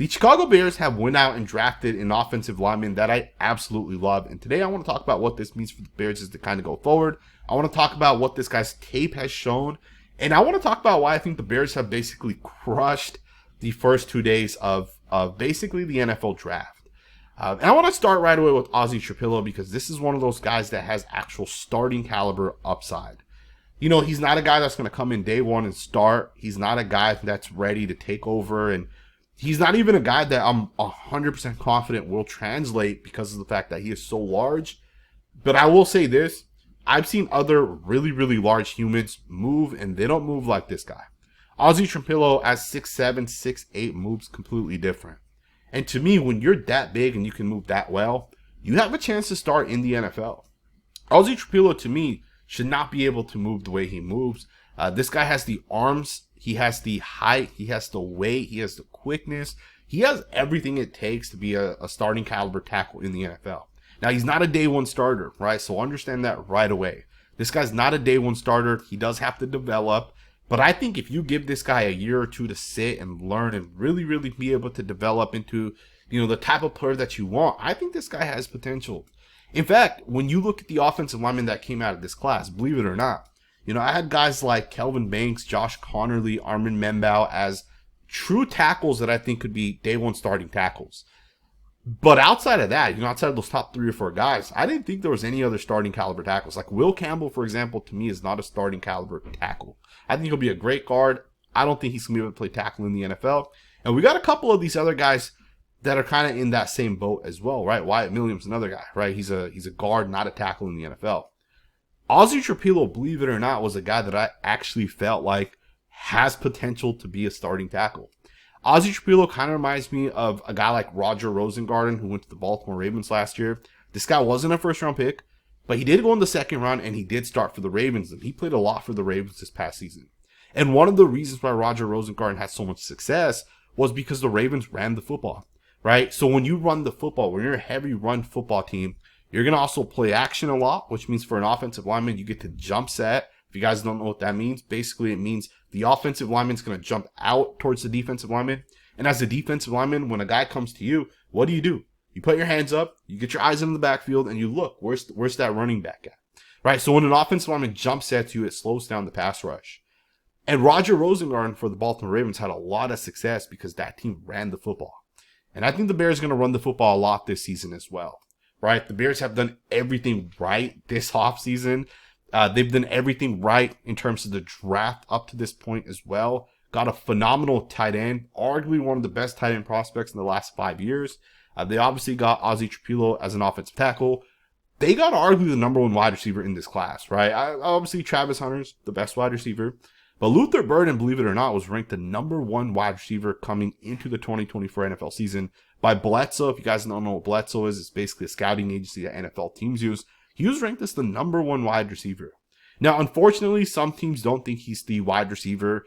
The Chicago Bears have went out and drafted an offensive lineman that I absolutely love. And today I want to talk about what this means for the Bears as to kind of go forward. I want to talk about what this guy's tape has shown. And I want to talk about why I think the Bears have basically crushed the first 2 days of basically the NFL draft. And I want to start right away with Ozzy Trapilo because this is one of those guys that has actual starting caliber upside. You know, he's not a guy that's going to come in day one and start. He's not a guy that's ready to take over, and he's not even a guy that I'm 100% confident will translate because of the fact that he is so large. But I will say this. I've seen other really, really large humans move, and they don't move like this guy. Ozzy Trapilo at 6'7", 6'8", moves completely different. And to me, when you're that big and you can move that well, you have a chance to start in the NFL. Ozzy Trapilo, to me, should not be able to move the way he moves. This guy has the arms, he has the height, he has the weight, he has the quickness. He has everything it takes to be a starting caliber tackle in the NFL. Now, he's not a day one starter, right? So understand that right away. This guy's not a day one starter. He does have to develop. But I think if you give this guy a year or two to sit and learn and really, really be able to develop into, the type of player that you want, I think this guy has potential. In fact, when you look at the offensive linemen that came out of this class, believe it or not, I had guys like Kelvin Banks, Josh Connerly, Armin Membao as true tackles that I think could be day one starting tackles. But outside of that, outside of those top 3 or 4 guys, I didn't think there was any other starting caliber tackles. Like Will Campbell, for example, to me is not a starting caliber tackle. I think he'll be a great guard. I don't think he's going to be able to play tackle in the NFL. And we got a couple of these other guys that are kind of in that same boat as well, right? Wyatt Milliams, another guy, right? He's a guard, not a tackle in the NFL. Ozzy Trapilo, believe it or not, was a guy that I actually felt like has potential to be a starting tackle. Ozzy Trapilo kind of reminds me of a guy like Roger Rosengarten, who went to the Baltimore Ravens last year. This guy wasn't a first-round pick, but he did go in the second round, and he did start for the Ravens, and he played a lot for the Ravens this past season. And one of the reasons why Roger Rosengarten had so much success was because the Ravens ran the football, right? So when you run the football, when you're a heavy run football team, you're going to also play action a lot, which means for an offensive lineman, you get to jump set. If you guys don't know what that means, basically it means the offensive lineman's going to jump out towards the defensive lineman. And as a defensive lineman, when a guy comes to you, what do? You put your hands up, you get your eyes in the backfield, and you look, where's that running back at? Right? So when an offensive lineman jumps at you, it slows down the pass rush. And Roger Rosengarten for the Baltimore Ravens had a lot of success because that team ran the football. And I think the Bears are going to run the football a lot this season as well. Right? The Bears have done everything right this offseason. They've done everything right in terms of the draft up to this point as well. Got a phenomenal tight end, arguably one of the best tight end prospects in the last 5 years. They obviously got Ozzy Trapilo as an offensive tackle. They got arguably the number 1 wide receiver in this class, right? Obviously, Travis Hunter's the best wide receiver. But Luther Burden, believe it or not, was ranked the number 1 wide receiver coming into the 2024 NFL season by Bledsoe. If you guys don't know what Bledsoe is, it's basically a scouting agency that NFL teams use. He was ranked as the number 1 wide receiver. Now, unfortunately, some teams don't think he's the wide receiver.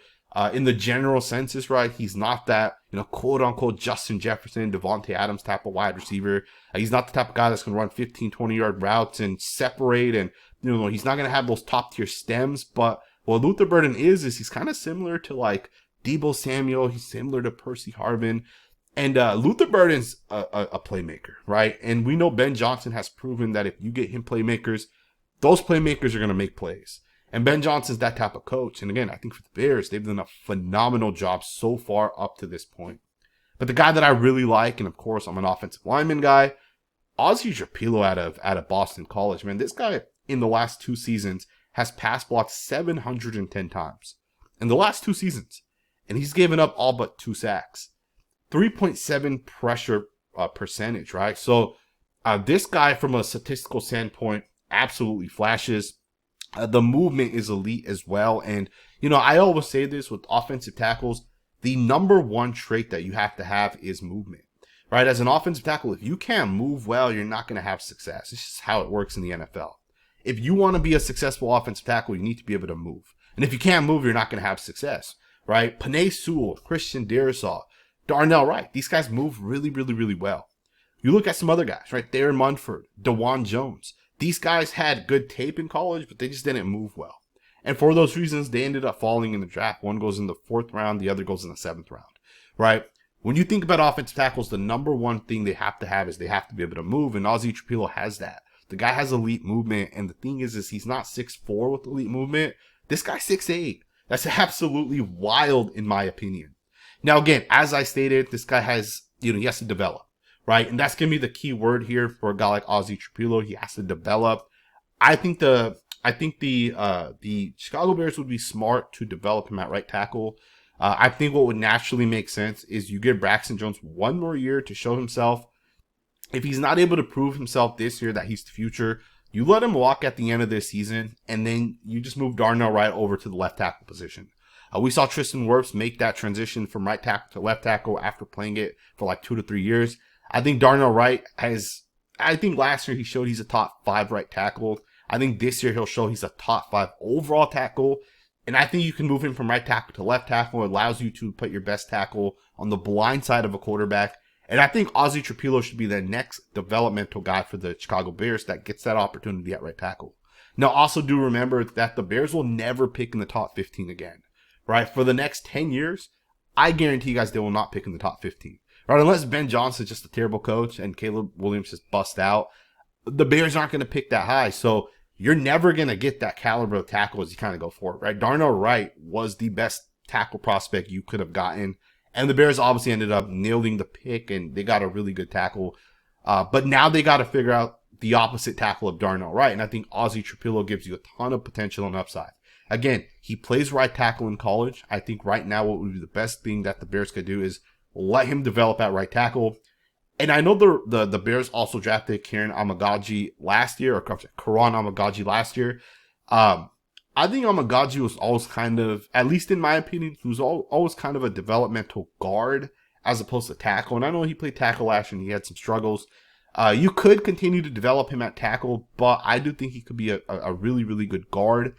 In the general census, right, he's not that, quote-unquote Justin Jefferson, Devontae Adams type of wide receiver. He's not the type of guy that's going to run 15, 20-yard routes and separate. And, he's not going to have those top-tier stems. But what Luther Burden is he's kind of similar to, like, Deebo Samuel. He's similar to Percy Harvin. And Luther Burden's a playmaker, right? And we know Ben Johnson has proven that if you get him playmakers, those playmakers are going to make plays. And Ben Johnson's that type of coach. And again, I think for the Bears, they've done a phenomenal job so far up to this point. But the guy that I really like, and of course I'm an offensive lineman guy, Ozzy Trapilo out of Boston College, man. This guy in the last 2 seasons has pass blocked 710 times. In the last 2 seasons. And he's given up all but 2 sacks. 3.7 pressure percentage, right? So this guy from a statistical standpoint absolutely flashes. The movement is elite as well. And, I always say this with offensive tackles, the number 1 trait that you have to have is movement, right? As an offensive tackle, if you can't move well, you're not going to have success. It's just how it works in the NFL. If you want to be a successful offensive tackle, you need to be able to move. And if you can't move, you're not going to have success, right? Panay Sewell, Christian Darrisaw, Darnell Wright, these guys move really, really, really well. You look at some other guys, right? Darren Munford, DeJuan Jones. These guys had good tape in college, but they just didn't move well. And for those reasons, they ended up falling in the draft. One goes in the 4th round, the other goes in the 7th round, right? When you think about offensive tackles, the number one thing they have to have is they have to be able to move, and Ozzy Trapilo has that. The guy has elite movement, and the thing is he's not 6'4" with elite movement. This guy's 6'8". That's absolutely wild in my opinion. Now, again, as I stated, this guy has, he has to develop, right? And that's going to be the key word here for a guy like Ozzy Trapilo. He has to develop. I think the Chicago Bears would be smart to develop him at right tackle. I think what would naturally make sense is you give Braxton Jones one more year to show himself. If he's not able to prove himself this year that he's the future, you let him walk at the end of this season, and then you just move Darnell Wright over to the left tackle position. We saw Tristan Wirfs make that transition from right tackle to left tackle after playing it for like 2 to 3 years. I think Darnell Wright I think last year he showed he's a top 5 right tackle. I think this year he'll show he's a top 5 overall tackle. And I think you can move him from right tackle to left tackle. It allows you to put your best tackle on the blind side of a quarterback. And I think Ozzy Trapilo should be the next developmental guy for the Chicago Bears that gets that opportunity at right tackle. Now, also do remember that the Bears will never pick in the top 15 again, right? For the next 10 years, I guarantee you guys they will not pick in the top 15, right? Unless Ben Johnson's just a terrible coach and Caleb Williams just bust out, the Bears aren't going to pick that high. So you're never going to get that caliber of tackle as you kind of go forward, right? Darnell Wright was the best tackle prospect you could have gotten. And the Bears obviously ended up nailing the pick, and they got a really good tackle. But now they got to figure out the opposite tackle of Darnell Wright. And I think Ozzy Trapilo gives you a ton of potential and upside. Again, he plays right tackle in college. I think right now what would be the best thing that the Bears could do is let him develop at right tackle. And I know the Bears also drafted Karan Amagaji last year. I think Amagaji was always kind of, at least in my opinion, he was always kind of a developmental guard as opposed to tackle. And I know he played tackle last year and he had some struggles. You could continue to develop him at tackle, but I do think he could be a really, really good guard.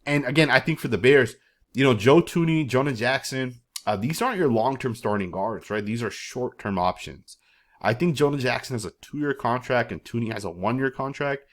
And again, I think for the Bears, Joe Thuney, Jonah Jackson, these aren't your long-term starting guards, right? These are short-term options. I think Jonah Jackson has a 2-year contract and Thuney has a 1-year contract.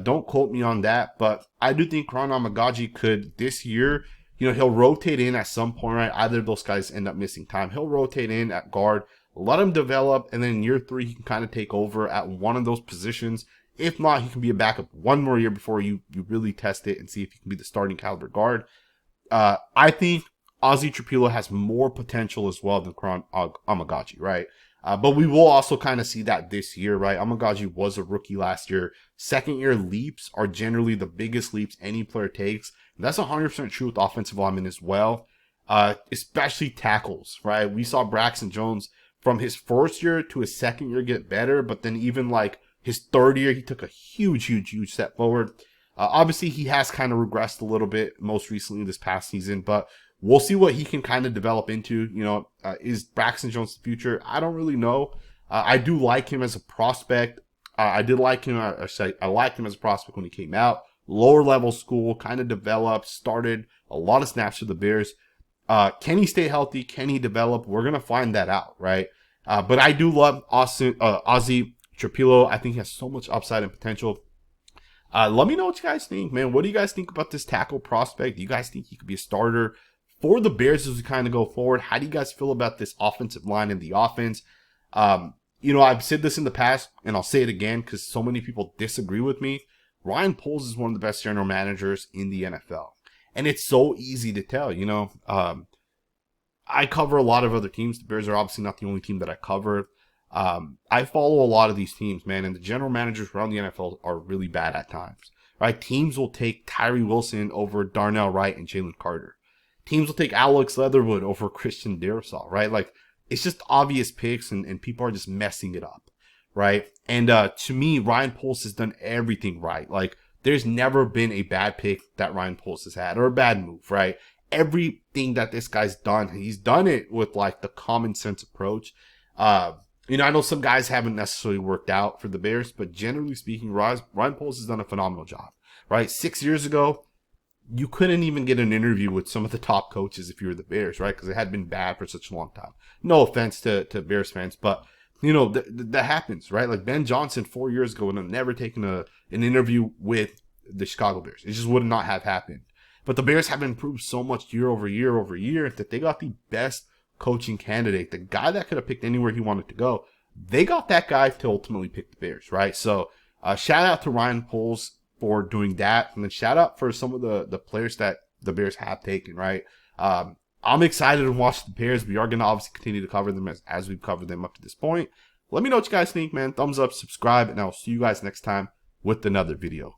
Don't quote me on that, but I do think Karan Amagaji could this year, he'll rotate in at some point, right? Either of those guys end up missing time. He'll rotate in at guard, let him develop, and then in year 3, he can kind of take over at one of those positions. If not, he can be a backup one more year before you really test it and see if he can be the starting caliber guard. I think Ozzy Trapilo has more potential as well than Karan Amagaji, right? But we will also kind of see that this year, right? Amagaji was a rookie last year. Second-year leaps are generally the biggest leaps any player takes. And that's 100% true with offensive linemen as well, especially tackles, right? We saw Braxton Jones from his first year to his second year get better, but then even like his third year, he took a huge step forward. Obviously, he has kind of regressed a little bit most recently this past season, but we'll see what he can kind of develop into. Is Braxton Jones the future? I don't really know. I do like him as a prospect. I liked him as a prospect when he came out. Lower level school, kind of developed, started a lot of snaps for the Bears. Can he stay healthy? Can he develop? We're going to find that out, right? But I do love Ozzy Trapilo. I think he has so much upside and potential. Let me know what you guys think, man. What do you guys think about this tackle prospect? Do you guys think he could be a starter for the Bears as we kind of go forward? How do you guys feel about this offensive line and the offense? I've said this in the past, and I'll say it again because so many people disagree with me. Ryan Poles is one of the best general managers in the NFL. And it's so easy to tell, I cover a lot of other teams. The Bears are obviously not the only team that I cover. I follow a lot of these teams, man, and the general managers around the NFL are really bad at times, right? Teams will take Tyree Wilson over Darnell Wright and Jalen Carter. Teams will take Alex Leatherwood over Christian Darrisaw, right? Like, it's just obvious picks, and people are just messing it up, right? And to me, Ryan Poles has done everything right. Like, there's never been a bad pick that Ryan Poles has had, or a bad move, right? Everything that this guy's done, he's done it with, like, the common sense approach. I know some guys haven't necessarily worked out for the Bears, but generally speaking, Ryan Poles has done a phenomenal job, right? 6 years ago, you couldn't even get an interview with some of the top coaches if you were the Bears, right? Because it had been bad for such a long time. No offense to Bears fans, but, that happens, right? Like Ben Johnson 4 years ago would have never taken an interview with the Chicago Bears. It just would not have happened. But the Bears have improved so much year over year that they got the best coaching candidate, the guy that could have picked anywhere he wanted to go. They got that guy to ultimately pick the Bears, right? So shout out to Ryan Poles for doing that. And then shout out for some of the players that the Bears have taken, right? I'm excited to watch the Bears. We are going to obviously continue to cover them as we've covered them up to this point. Let me know what you guys think, man. Thumbs up, subscribe, and I'll see you guys next time with another video.